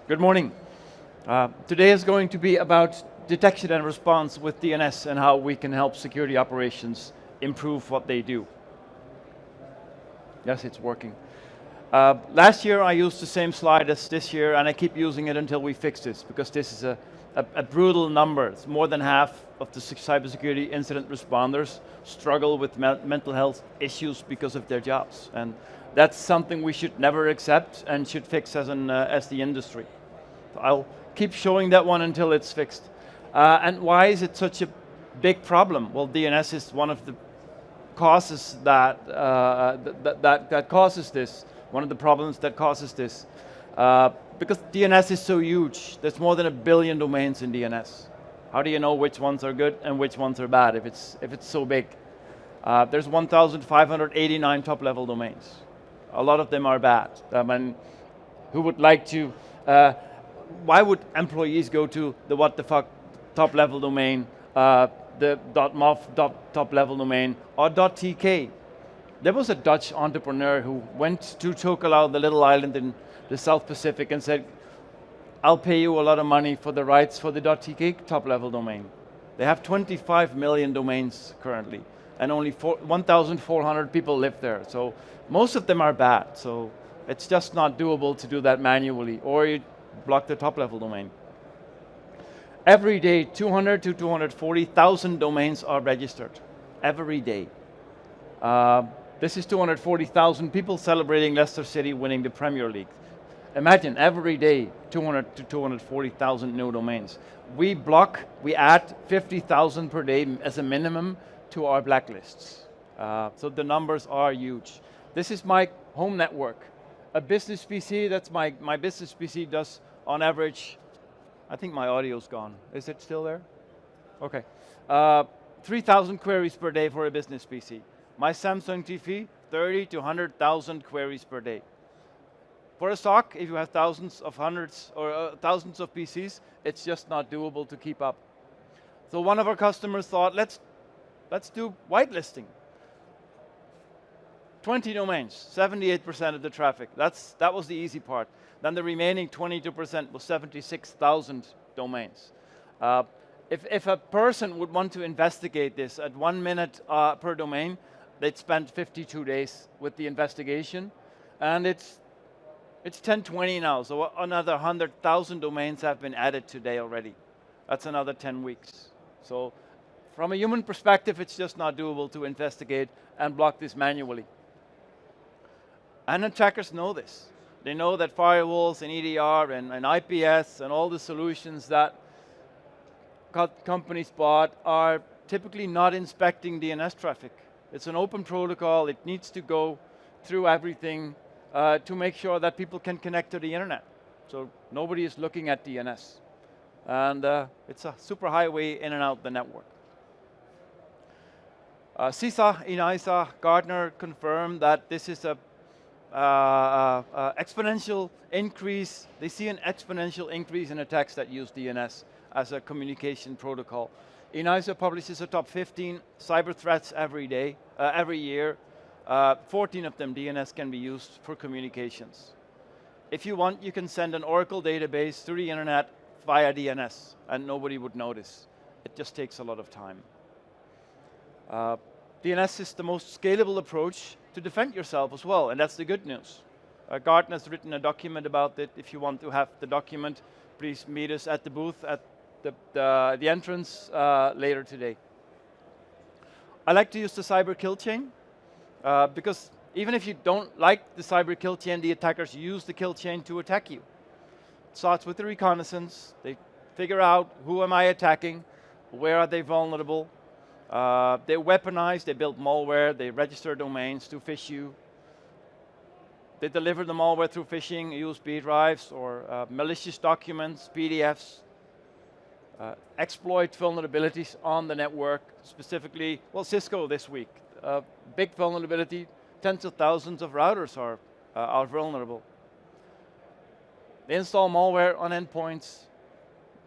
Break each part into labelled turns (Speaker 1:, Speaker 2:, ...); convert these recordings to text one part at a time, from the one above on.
Speaker 1: Good morning. Today is going to be about detection and response with DNS and how we can help security operations improve what they do. Yes, it's working. Last year I used the same slide as this year, and I keep using it until we fix this, because this is a brutal number. It's more than half of the cybersecurity incident responders struggle with mental health issues because of their jobs. And that's something we should never accept and should fix as the industry. I'll keep showing that one until it's fixed. And why is it such a big problem? Well, DNS is one of the causes that causes this. One of the problems that causes this. Because DNS is so huge, there's more than 1 billion domains in DNS. How do you know which ones are good and which ones are bad if it's so big? There's 1,589 top-level domains. A lot of them are bad. And who would like to? Why would employees go to the what the fuck top-level domain, the .mov top-level domain, or .tk? There was a Dutch entrepreneur who went to Tokelau, the little island in the South Pacific, and said, I'll pay you a lot of money for the rights for the .tk top-level domain. They have 25 million domains currently, and only 1,400 people live there. So most of them are bad. So it's just not doable to do that manually, or you block the top-level domain. Every day, 200 to 240,000 domains are registered. Every day. This is 240,000 people celebrating Leicester City winning the Premier League. Imagine every day 200 to 240,000 new domains. We add 50,000 per day as a minimum to our blacklists. So the numbers are huge. This is my home network. A business PC, that's my business PC does on average, I think my audio's gone. Is it still there? Okay. 3,000 queries per day for a business PC. My Samsung TV, 30 to 100,000 queries per day. For a SOC, if you have thousands of hundreds or thousands of PCs, it's just not doable to keep up. So one of our customers thought, let's do whitelisting. 20 domains, 78% of the traffic. That was the easy part. Then the remaining 22% was 76,000 domains. If a person would want to investigate this at 1 minute per domain, they'd spend 52 days with the investigation, and it's 10:20 now, so another 100,000 domains have been added today already. That's another 10 weeks. So from a human perspective, it's just not doable to investigate and block this manually. And attackers know this. They know that firewalls and EDR and IPS and all the solutions that companies bought are typically not inspecting DNS traffic. It's an open protocol. It needs to go through everything to make sure that people can connect to the internet. So nobody is looking at DNS. And it's a super highway in and out the network. CISA, ENISA, Gartner confirmed that this is a exponential increase. They see an exponential increase in attacks that use DNS as a communication protocol. ENISA publishes a top 15 cyber threats every year. 14 of them, DNS can be used for communications. If you want, you can send an Oracle database through the internet via DNS, and nobody would notice. It just takes a lot of time. DNS is the most scalable approach to defend yourself as well, and that's the good news. Gartner has written a document about it. If you want to have the document, please meet us at the booth at the entrance later today. I like to use the cyber kill chain because even if you don't like the cyber kill chain, the attackers use the kill chain to attack you. It starts with the reconnaissance. They figure out who am I attacking, where are they vulnerable. They weaponize, they build malware, they register domains to phish you. They deliver the malware through phishing, USB drives, or malicious documents, PDFs. Exploit vulnerabilities on the network, specifically, well, Cisco this week. Big vulnerability, tens of thousands of routers are vulnerable. They install malware on endpoints.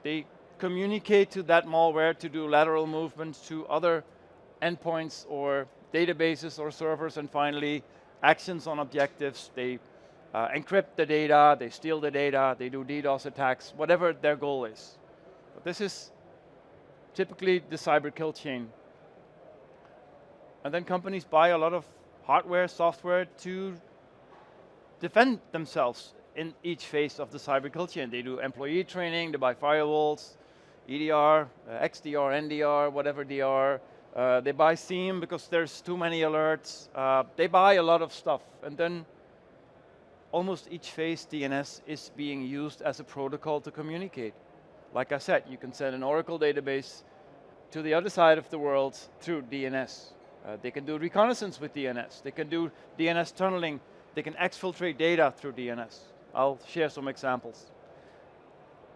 Speaker 1: They communicate to that malware to do lateral movements to other endpoints or databases or servers, and finally, actions on objectives. They encrypt the data, they steal the data, they do DDoS attacks, whatever their goal is. But this is typically the cyber kill chain. And then companies buy a lot of hardware, software to defend themselves in each phase of the cyber kill chain. They do employee training, they buy firewalls, EDR, XDR, NDR, whatever DR. They buy SIEM because there's too many alerts. They buy a lot of stuff. And then almost each phase DNS is being used as a protocol to communicate. Like I said, you can send an Oracle database to the other side of the world through DNS. They can do reconnaissance with DNS. They can do DNS tunneling. They can exfiltrate data through DNS. I'll share some examples.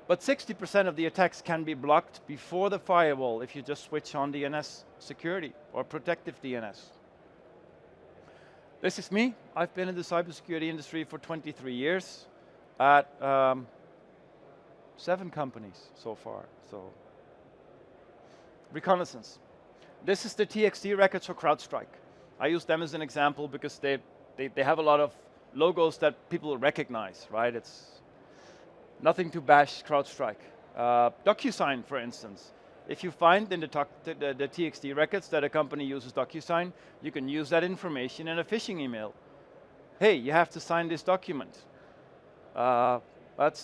Speaker 1: But 60% of the attacks can be blocked before the firewall if you just switch on DNS security or protective DNS. This is me. I've been in the cybersecurity industry for 23 years at 7 companies so far. So, reconnaissance. This is the TXT records for CrowdStrike. I use them as an example because they have a lot of logos that people recognize, right? It's nothing to bash CrowdStrike. DocuSign, for instance. If you find in the TXT records that a company uses DocuSign, you can use that information in a phishing email. Hey, you have to sign this document.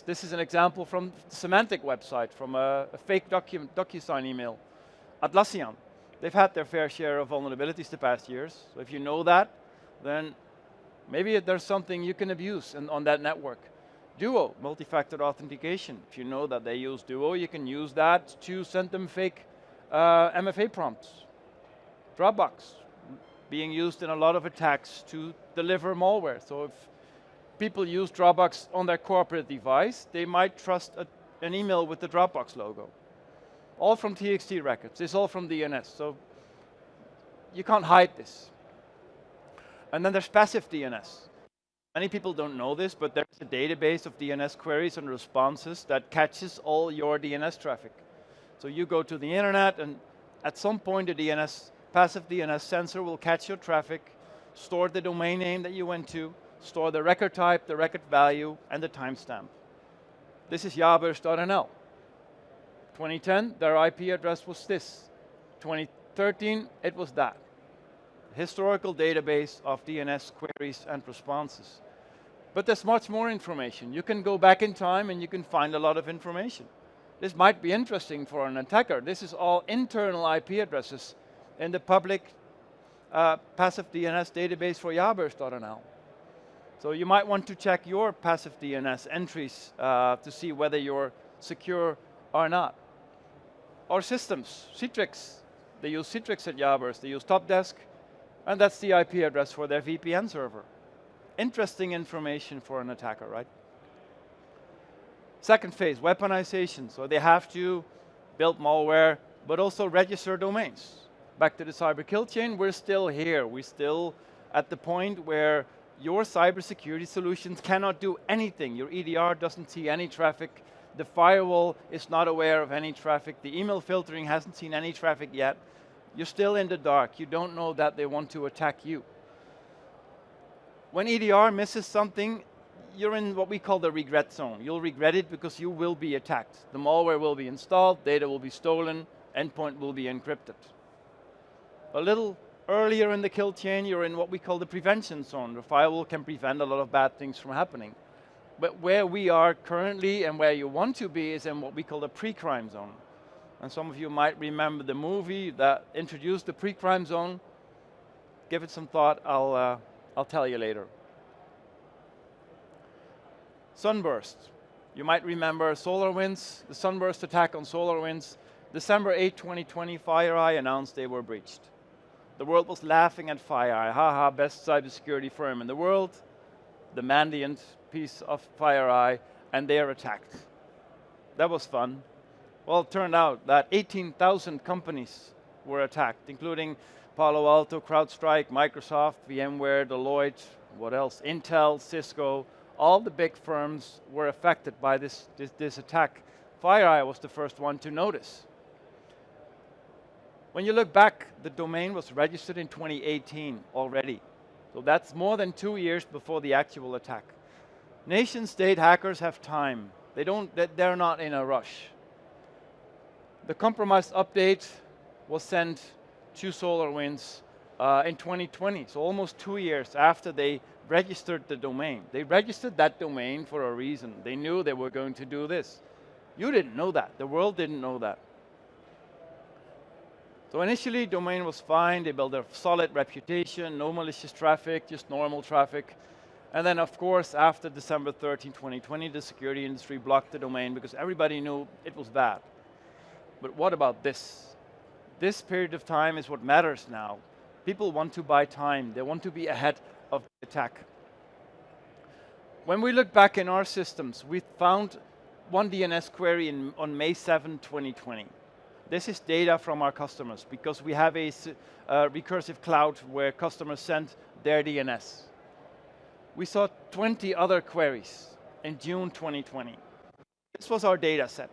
Speaker 1: This is an example from the Symantec website, from a fake DocuSign email. Atlassian, they've had their fair share of vulnerabilities the past years. So if you know that, then maybe there's something you can abuse on that network. Duo, multi-factor authentication. If you know that they use Duo, you can use that to send them fake MFA prompts. Dropbox, being used in a lot of attacks to deliver malware. So if people use Dropbox on their corporate device, they might trust an email with the Dropbox logo. All from TXT records. It's all from DNS. So you can't hide this. And then there's passive DNS. Many people don't know this, but there's a database of DNS queries and responses that catches all your DNS traffic. So you go to the internet, and at some point the passive DNS sensor will catch your traffic, store the domain name that you went to, store the record type, the record value, and the timestamp. This is jaburst.nl. 2010, their IP address was this. 2013, it was that. Historical database of DNS queries and responses. But there's much more information. You can go back in time and you can find a lot of information. This might be interesting for an attacker. This is all internal IP addresses in the public passive DNS database for jaburst.nl. So you might want to check your passive DNS entries to see whether you're secure or not. Or systems, Citrix. They use Citrix at Jaburst. They use Topdesk. And that's the IP address for their VPN server. Interesting information for an attacker, right? Second phase, weaponization. So they have to build malware, but also register domains. Back to the cyber kill chain, we're still here. We're still at the point where your cybersecurity solutions cannot do anything. Your EDR doesn't see any traffic. The firewall is not aware of any traffic. The email filtering hasn't seen any traffic yet. You're still in the dark. You don't know that they want to attack you. When EDR misses something, you're in what we call the regret zone. You'll regret it because you will be attacked. The malware will be installed, data will be stolen, endpoint will be encrypted. A little earlier in the kill chain, you're in what we call the prevention zone. The firewall can prevent a lot of bad things from happening. But where we are currently and where you want to be is in what we call the pre-crime zone. And some of you might remember the movie that introduced the pre-crime zone. Give it some thought, I'll tell you later. Sunburst. You might remember SolarWinds, the Sunburst attack on SolarWinds. December 8, 2020, FireEye announced they were breached. The world was laughing at FireEye. Haha, best cybersecurity firm in the world. The Mandiant piece of FireEye, and they are attacked. That was fun. Well, it turned out that 18,000 companies were attacked, including Palo Alto, CrowdStrike, Microsoft, VMware, Deloitte, what else? Intel, Cisco, all the big firms were affected by this attack. FireEye was the first one to notice. When you look back, the domain was registered in 2018 already. So that's more than 2 years before the actual attack. Nation state hackers have time. They're not in a rush. The compromised update was sent to SolarWinds in 2020, so almost 2 years after they registered the domain. They registered that domain for a reason. They knew they were going to do this. You didn't know that. The world didn't know that. So initially, domain was fine. They built a solid reputation, no malicious traffic, just normal traffic. And then, of course, after December 13, 2020, the security industry blocked the domain because everybody knew it was bad. But what about this? This period of time is what matters now. People want to buy time. They want to be ahead of the attack. When we look back in our systems, we found one DNS query on May 7, 2020. This is data from our customers because we have a recursive cloud where customers send their DNS. We saw 20 other queries in June 2020. This was our data set.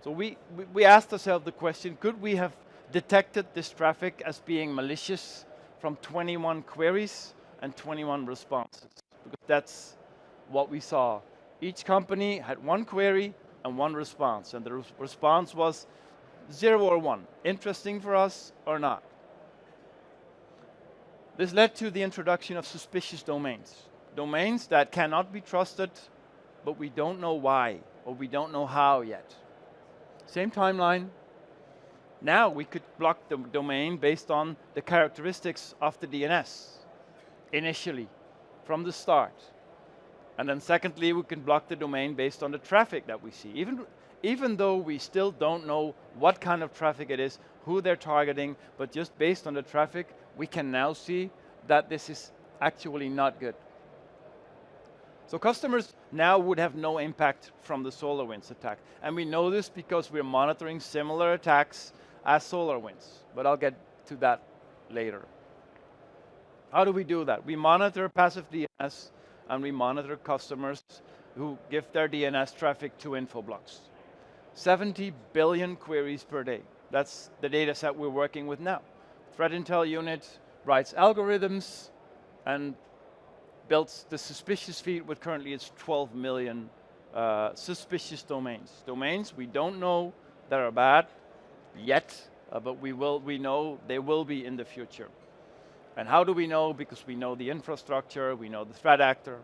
Speaker 1: So we asked ourselves the question, could we have detected this traffic as being malicious from 21 queries and 21 responses? Because that's what we saw. Each company had one query and one response, and the response was 0 or 1, interesting for us or not. This led to the introduction of suspicious domains. Domains that cannot be trusted, but we don't know why, or we don't know how yet. Same timeline. Now we could block the domain based on the characteristics of the DNS, initially, from the start. And then secondly, we can block the domain based on the traffic that we see. Even though we still don't know what kind of traffic it is, who they're targeting, but just based on the traffic, we can now see that this is actually not good. So customers now would have no impact from the SolarWinds attack. And we know this because we're monitoring similar attacks as SolarWinds, but I'll get to that later. How do we do that? We monitor passive DNS, and we monitor customers who give their DNS traffic to Infoblox. 70 billion queries per day. That's the data set we're working with now. Threat intel unit writes algorithms and builds the suspicious feed, which currently is 12 million suspicious domains. Domains we don't know that are bad yet, but we know they will be in the future. And how do we know? Because we know the infrastructure, we know the threat actor,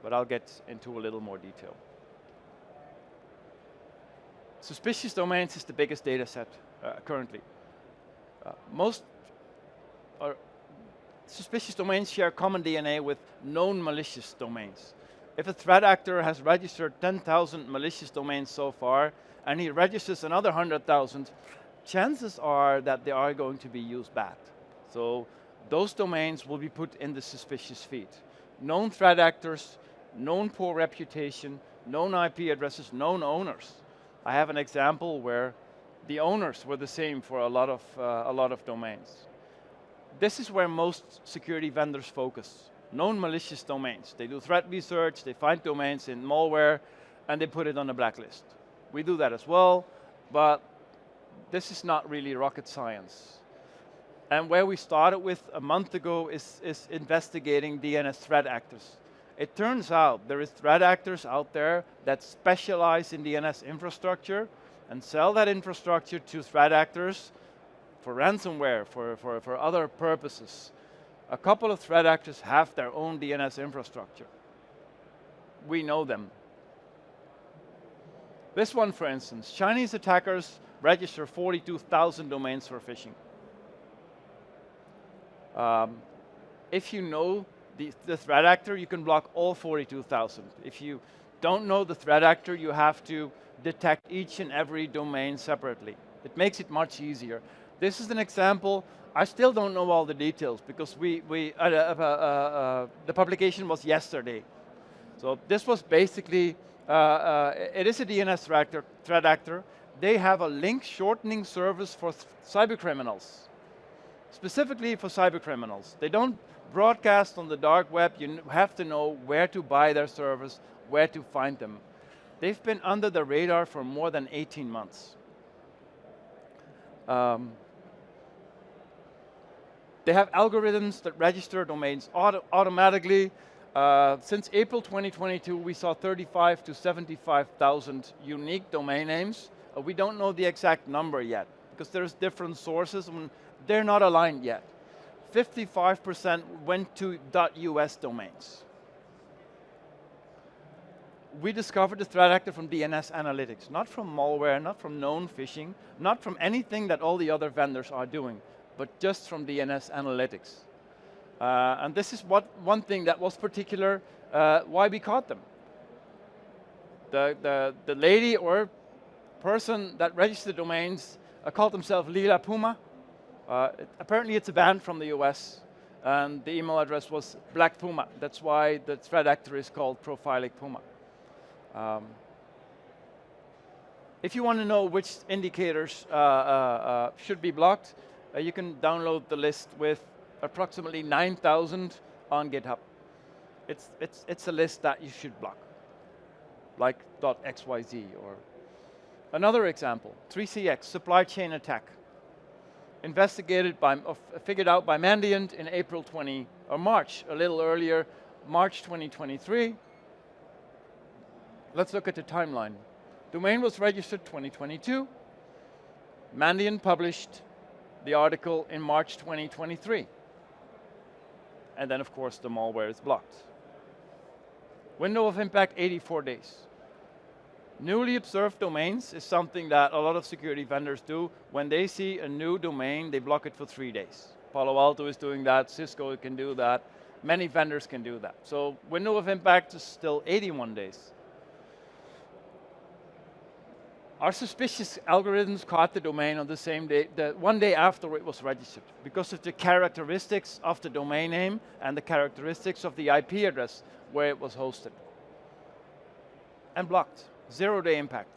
Speaker 1: but I'll get into a little more detail. Suspicious domains is the biggest data set currently. Most suspicious domains share common DNA with known malicious domains. If a threat actor has registered 10,000 malicious domains so far, and he registers another 100,000, chances are that they are going to be used bad. So those domains will be put in the suspicious feed. Known threat actors, known poor reputation, known IP addresses, known owners. I have an example where the owners were the same for a lot of domains. This is where most security vendors focus. Known malicious domains. They do threat research, they find domains in malware, and they put it on a blacklist. We do that as well, but this is not really rocket science. And where we started with a month ago is investigating DNS threat actors. It turns out there is threat actors out there that specialize in DNS infrastructure and sell that infrastructure to threat actors for ransomware, for other purposes. A couple of threat actors have their own DNS infrastructure. We know them. This one, for instance, Chinese attackers register 42,000 domains for phishing. If you know the threat actor, you can block all 42,000. If you don't know the threat actor, you have to detect each and every domain separately. It makes it much easier. This is an example. I still don't know all the details because the publication was yesterday. So this was basically, it is a DNS threat actor. They have a link shortening service for cybercriminals, specifically for cybercriminals. They don't broadcast on the dark web. You have to know where to buy their service, where to find them. They've been under the radar for more than 18 months. They have algorithms that register domains automatically. Since April 2022, we saw 35 to 75,000 unique domain names. We don't know the exact number yet, because there's different sources, and they're not aligned yet. 55% went to .us domains. We discovered the threat actor from DNS analytics, not from malware, not from known phishing, not from anything that all the other vendors are doing, but just from DNS analytics. And this is one thing that was particular, why we caught them. The lady or person that registered domains called themselves Lila Puma. Apparently it's a band from the US, and the email address was Black Puma. That's why the threat actor is called Prophilic Puma. If you want to know which indicators should be blocked, you can download the list with approximately 9,000 on GitHub. It's a list that you should block, like .xyz. Or another example, 3CX, supply chain attack. Figured out by Mandiant in March, a little earlier, March 2023. Let's look at the timeline. Domain was registered 2022. Mandiant published the article in March 2023. And then, of course, the malware is blocked. Window of impact, 84 days. Newly observed domains is something that a lot of security vendors do. When they see a new domain, they block it for 3 days. Palo Alto is doing that, Cisco can do that, many vendors can do that. So window of impact is still 81 days. Our suspicious algorithms caught the domain on the same day, one day after it was registered, because of the characteristics of the domain name and the characteristics of the IP address where it was hosted. And blocked, 0-day impact.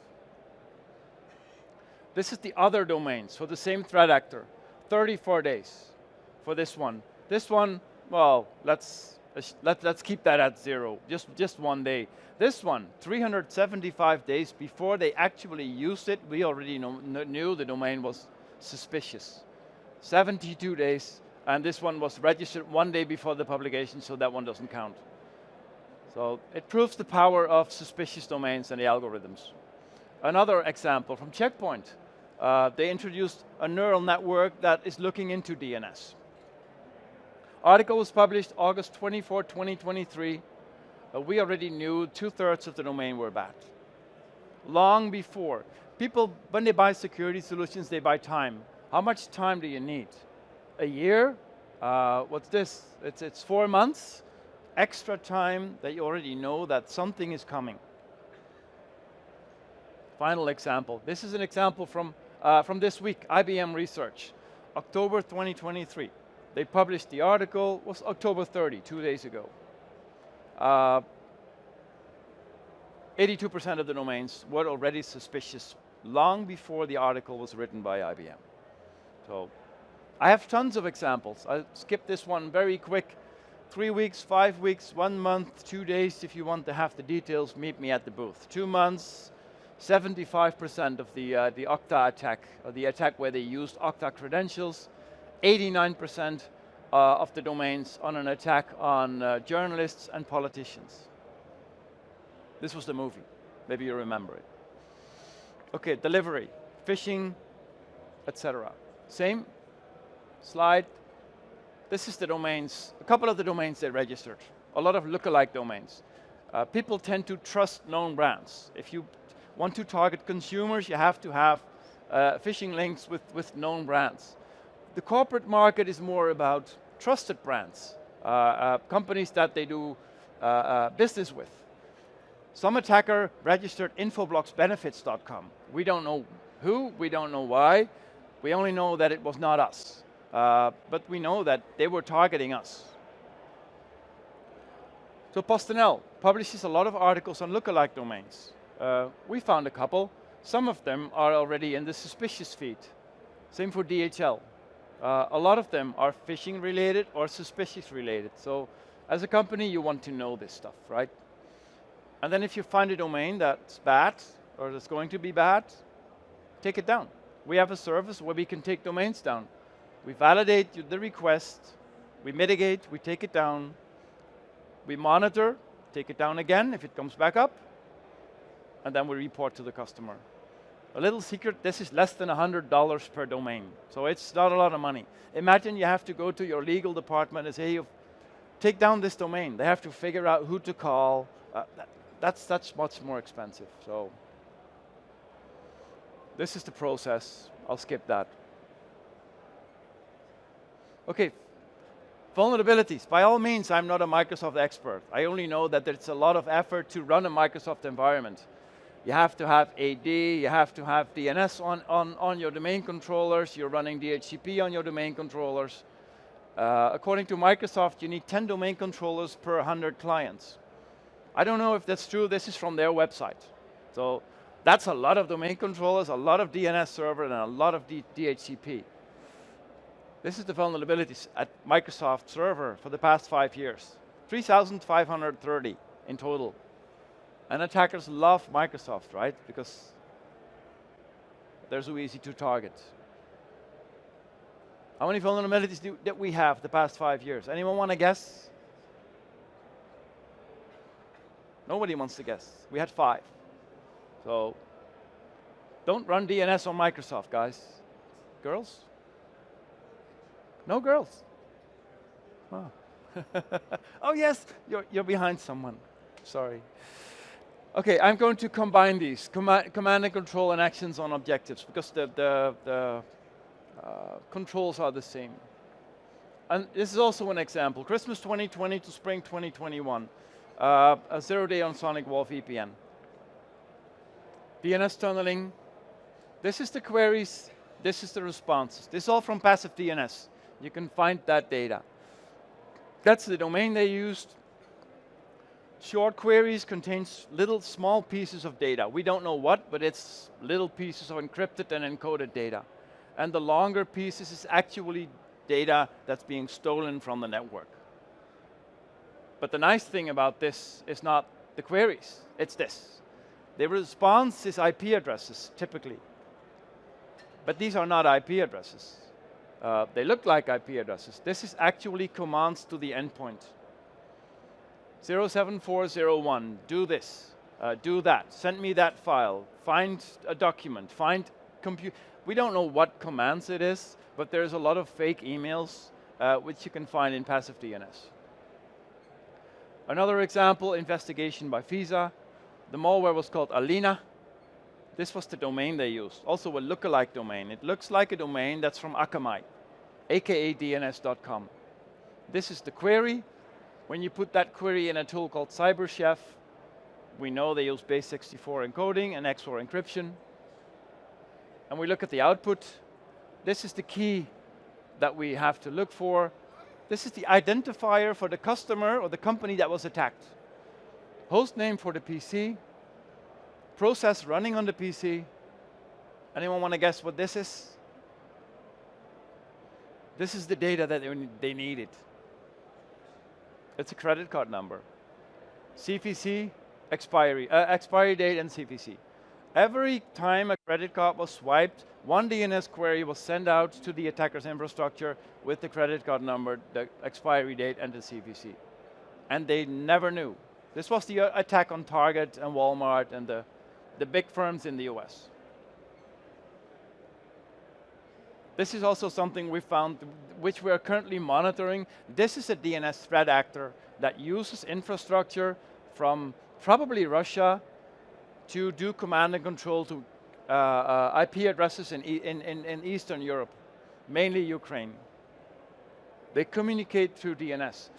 Speaker 1: This is the other domains for the same threat actor, 34 days for this one. This one, well, let's keep that at 0, just 1 day. This one, 375 days before they actually used it, we already knew the domain was suspicious. 72 days, and this one was registered 1 day before the publication, so that one doesn't count. So it proves the power of suspicious domains and the algorithms. Another example from Checkpoint. They introduced a neural network that is looking into DNS. Article was published August 24, 2023. We already knew 2/3 of the domain were bad. Long before. People, when they buy security solutions, they buy time. How much time do you need? A year? What's this? It's 4 months. Extra time that you already know that something is coming. Final example. This is an example from this week, IBM Research, October 2023. They published the article, was October 30, 2 days ago. 82% of the domains were already suspicious long before the article was written by IBM. So I have tons of examples. I'll skip this one very quick. 3 weeks, 5 weeks, 1 month, 2 days. If you want to have the details, meet me at the booth. 2 months, 75% of the Okta attack, or the attack where they used Okta credentials. 89% of the domains on an attack on journalists and politicians. This was the movie. Maybe you remember it. Okay, delivery, phishing, etc. Same slide. This is the domains, a couple of the domains they registered. A lot of lookalike domains. People tend to trust known brands. If you want to target consumers, you have to have phishing links with known brands. The corporate market is more about trusted brands, companies that they do business with. Some attacker registered infobloxbenefits.com. We don't know who, we don't know why. We only know that it was not us. But we know that they were targeting us. So PostNL publishes a lot of articles on lookalike domains. We found a couple. Some of them are already in the suspicious feed. Same for DHL. A lot of them are phishing related or suspicious related. So as a company, you want to know this stuff, right? And then if you find a domain that's bad or that's going to be bad, take it down. We have a service where we can take domains down. We validate the request, we mitigate, we take it down. We monitor, take it down again if it comes back up, and then we report to the customer. A little secret, this is less than $100 per domain, so it's not a lot of money. Imagine you have to go to your legal department and say, hey, take down this domain. They have to figure out who to call. That's much more expensive. So this is the process. I'll skip that. Okay, vulnerabilities. By all means, I'm not a Microsoft expert. I only know that it's a lot of effort to run a Microsoft environment. You have to have AD, you have to have DNS on your domain controllers, you're running DHCP on your domain controllers. According to Microsoft, you need 10 domain controllers per 100 clients. I don't know if that's true, this is from their website. So that's a lot of domain controllers, a lot of DNS server, and a lot of DHCP. This is the vulnerabilities at Microsoft Server for the past 5 years. 3,530 in total. And attackers love Microsoft, right? Because they're so easy to target. How many vulnerabilities did we have the past 5 years? Anyone want to guess? Nobody wants to guess. We had 5. So don't run DNS on Microsoft, guys. Girls? No girls? Oh, oh yes, you're behind someone. Sorry. Okay, I'm going to combine these, command and control and actions on objectives, because the controls are the same. And this is also an example. Christmas 2020 to spring 2021. A 0-day on Sonic Wall VPN. DNS tunneling. This is the queries, this is the responses. This is all from passive DNS. You can find that data. That's the domain they used. Short queries contains little small pieces of data. We don't know what, but it's little pieces of encrypted and encoded data. And the longer pieces is actually data that's being stolen from the network. But the nice thing about this is not the queries, it's this. The response is IP addresses, typically. But these are not IP addresses. They look like IP addresses. This is actually commands to the endpoint. 07401, do this, do that, send me that file, find a document, find compute. We don't know what commands it is, but there's a lot of fake emails which you can find in passive DNS. Another example, investigation by FISA. The malware was called Alina. This was the domain they used, also a lookalike domain. It looks like a domain that's from Akamai, aka DNS.com. This is the query. When you put that query in a tool called CyberChef, we know they use base64 encoding and XOR encryption. And we look at the output. This is the key that we have to look for. This is the identifier for the customer or the company that was attacked. Host name for the PC, process running on the PC. Anyone want to guess what this is? This is the data that they needed. It's a credit card number. CVC, expiry date and CVC. Every time a credit card was swiped, one DNS query was sent out to the attacker's infrastructure with the credit card number, the expiry date, and the CVC. And they never knew. This was the attack on Target and Walmart and the big firms in the US. This is also something we found, which we are currently monitoring. This is a DNS threat actor that uses infrastructure from probably Russia to do command and control to IP addresses in Eastern Europe, mainly Ukraine. They communicate through DNS.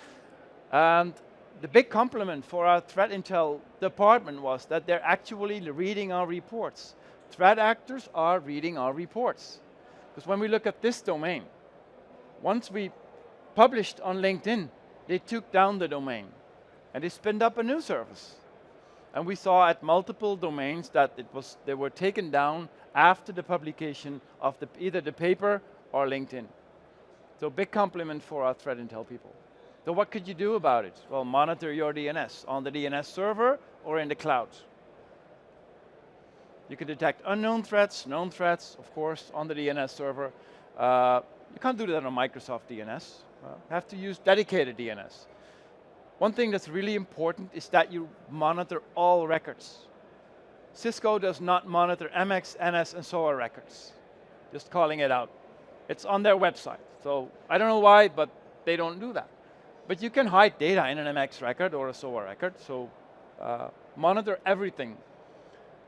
Speaker 1: And the big compliment for our threat intel department was that they're actually reading our reports. Threat actors are reading our reports. Because when we look at this domain, once we published on LinkedIn, they took down the domain and they spinned up a new service. And we saw at multiple domains that they were taken down after the publication of either the paper or LinkedIn. So big compliment for our threat intel people. So what could you do about it? Well, monitor your DNS on the DNS server or in the cloud. You can detect unknown threats, known threats, of course, on the DNS server. You can't do that on Microsoft DNS. You have to use dedicated DNS. One thing that's really important is that you monitor all records. Cisco does not monitor MX, NS, and SOA records. Just calling it out. It's on their website. So I don't know why, but they don't do that. But you can hide data in an MX record or a SOA record, so monitor everything.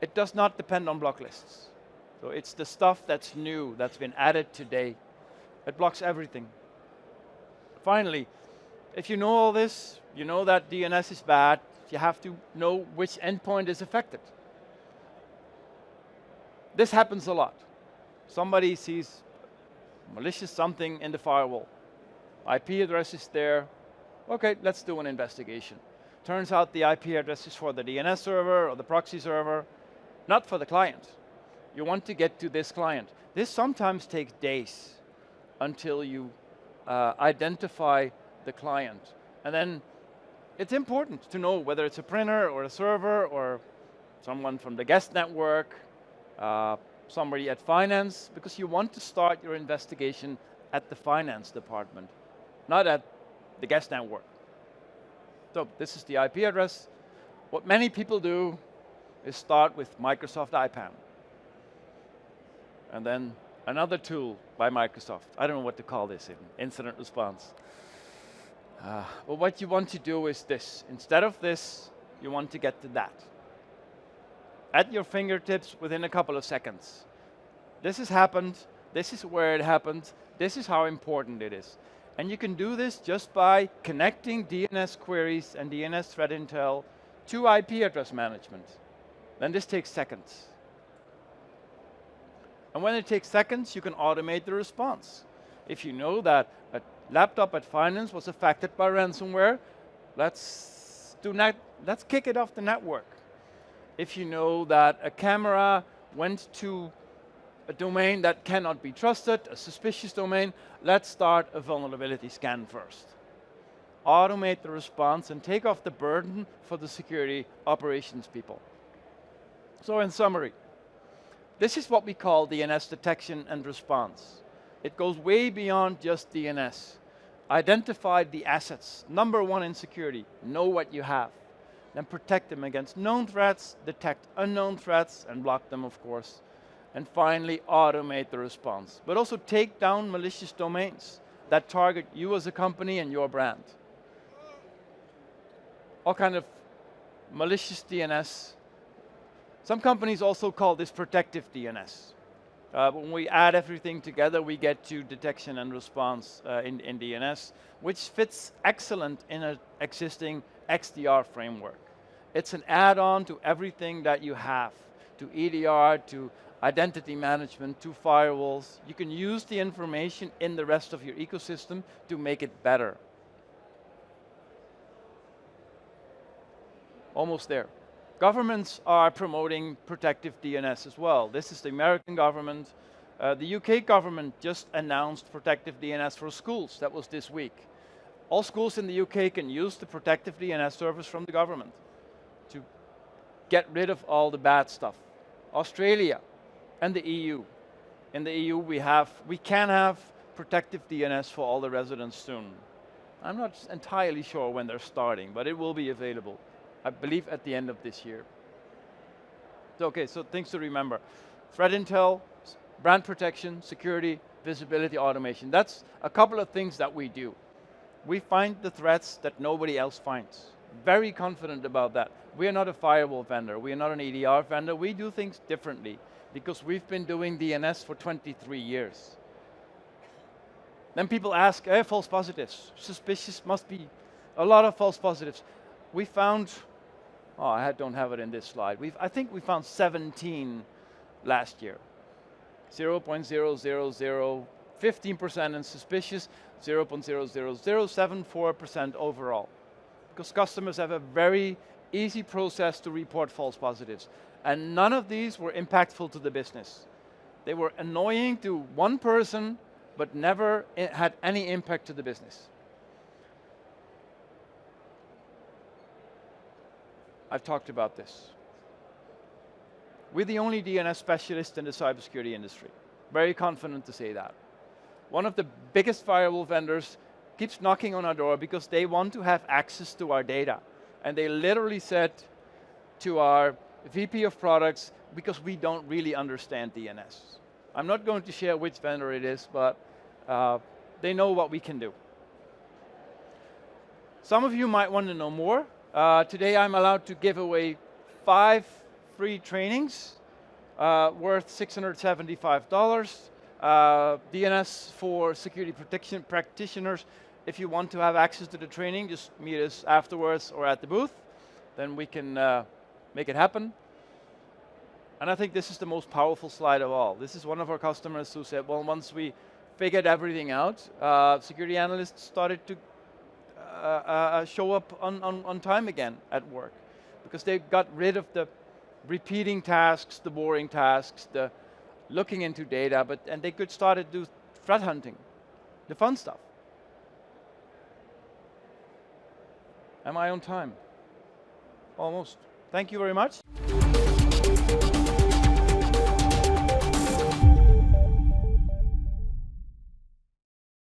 Speaker 1: It does not depend on block lists. So it's the stuff that's new, that's been added today. It blocks everything. Finally, if you know all this, you know that DNS is bad, you have to know which endpoint is affected. This happens a lot. Somebody sees malicious something in the firewall. IP address is there. Okay, let's do an investigation. Turns out the IP address is for the DNS server or the proxy server, not for the client. You want to get to this client. This sometimes takes days until you identify the client. And then it's important to know whether it's a printer or a server or someone from the guest network, somebody at finance, because you want to start your investigation at the finance department, not at the guest network. So this is the IP address. What many people do is start with Microsoft IPAM. And then another tool by Microsoft. I don't know what to call this, incident response. But what you want to do is this. Instead of this, you want to get to that. At your fingertips within a couple of seconds. This has happened, this is where it happened, this is how important it is. And you can do this just by connecting DNS queries and DNS threat intel to IP address management. Then this takes seconds. And when it takes seconds, you can automate the response. If you know that a laptop at finance was affected by ransomware, let's kick it off the network. If you know that a camera went to a domain that cannot be trusted, a suspicious domain, let's start a vulnerability scan first. Automate the response and take off the burden for the security operations people. So in summary, this is what we call DNS detection and response. It goes way beyond just DNS. Identify the assets. Number one in security, know what you have. Then protect them against known threats, detect unknown threats, and block them, of course. And finally, automate the response. But also take down malicious domains that target you as a company and your brand. All kind of malicious DNS. Some companies also call this protective DNS. When we add everything together, we get to detection and response in DNS, which fits excellent in an existing XDR framework. It's an add-on to everything that you have, to EDR, to identity management, to firewalls. You can use the information in the rest of your ecosystem to make it better. Almost there. Governments are promoting protective DNS as well. This is the American government. The UK government just announced protective DNS for schools. That was this week. All schools in the UK can use the protective DNS service from the government to get rid of all the bad stuff. Australia and the EU. In the EU, we can have protective DNS for all the residents soon. I'm not entirely sure when they're starting, but it will be available. I believe at the end of this year. Okay, so things to remember. Threat intel, brand protection, security, visibility, automation. That's a couple of things that we do. We find the threats that nobody else finds. Very confident about that. We are not a firewall vendor. We are not an EDR vendor. We do things differently because we've been doing DNS for 23 years. Then people ask, false positives. Suspicious must be a lot of false positives. We found, I don't have it in this slide. I think we found 17 last year. 0.000, 15% in suspicious, 0.00074% overall. Because customers have a very easy process to report false positives. And none of these were impactful to the business. They were annoying to one person, but never had any impact to the business. I've talked about this. We're the only DNS specialist in the cybersecurity industry. Very confident to say that. One of the biggest firewall vendors keeps knocking on our door because they want to have access to our data. And they literally said to our VP of products, because we don't really understand DNS. I'm not going to share which vendor it is, but they know what we can do. Some of you might want to know more. Today I'm allowed to give away 5 free trainings worth $675. DNS for security protection practitioners. If you want to have access to the training, just meet us afterwards or at the booth. Then we can make it happen. And I think this is the most powerful slide of all. This is one of our customers who said, well, once we figured everything out, security analysts started to show up on time again at work, because they got rid of the repeating tasks, the boring tasks, the looking into data, and they could start to do threat hunting, the fun stuff. Am I on time? Almost. Thank you very much.